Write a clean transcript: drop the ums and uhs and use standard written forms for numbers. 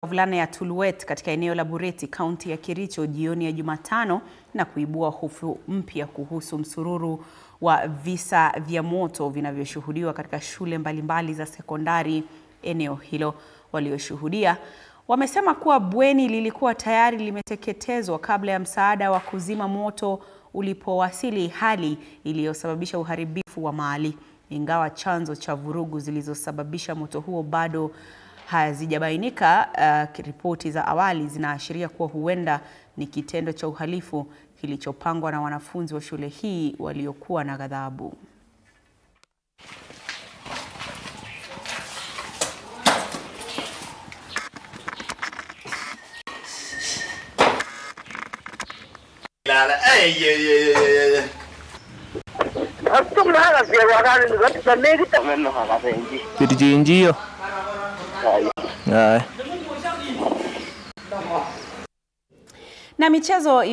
Wavulana ya Tuluet katika eneo la Bureti, kaunti ya Kericho jioni ya Jumatano na kuibua hofu mpya kuhusu msururu wa visa vya moto vinavyoshuhudiwa katika shule mbalimbali za sekondari eneo hilo. Walioshuhudia wamesema kuwa bweni lilikuwa tayari limeteketezwa kabla ya msaada wa kuzima moto ulipowasili, hali iliyosababisha uharibifu wa mali. Ingawa chanzo cha vurugu zilizosababisha moto huo bado hazijabainika, ripoti za awali zinaashiria kuwa huenda ni kitendo cha uhalifu kilichopangwa na wanafunzi wa shule hii waliokuwa na ghadhabu. Na michezo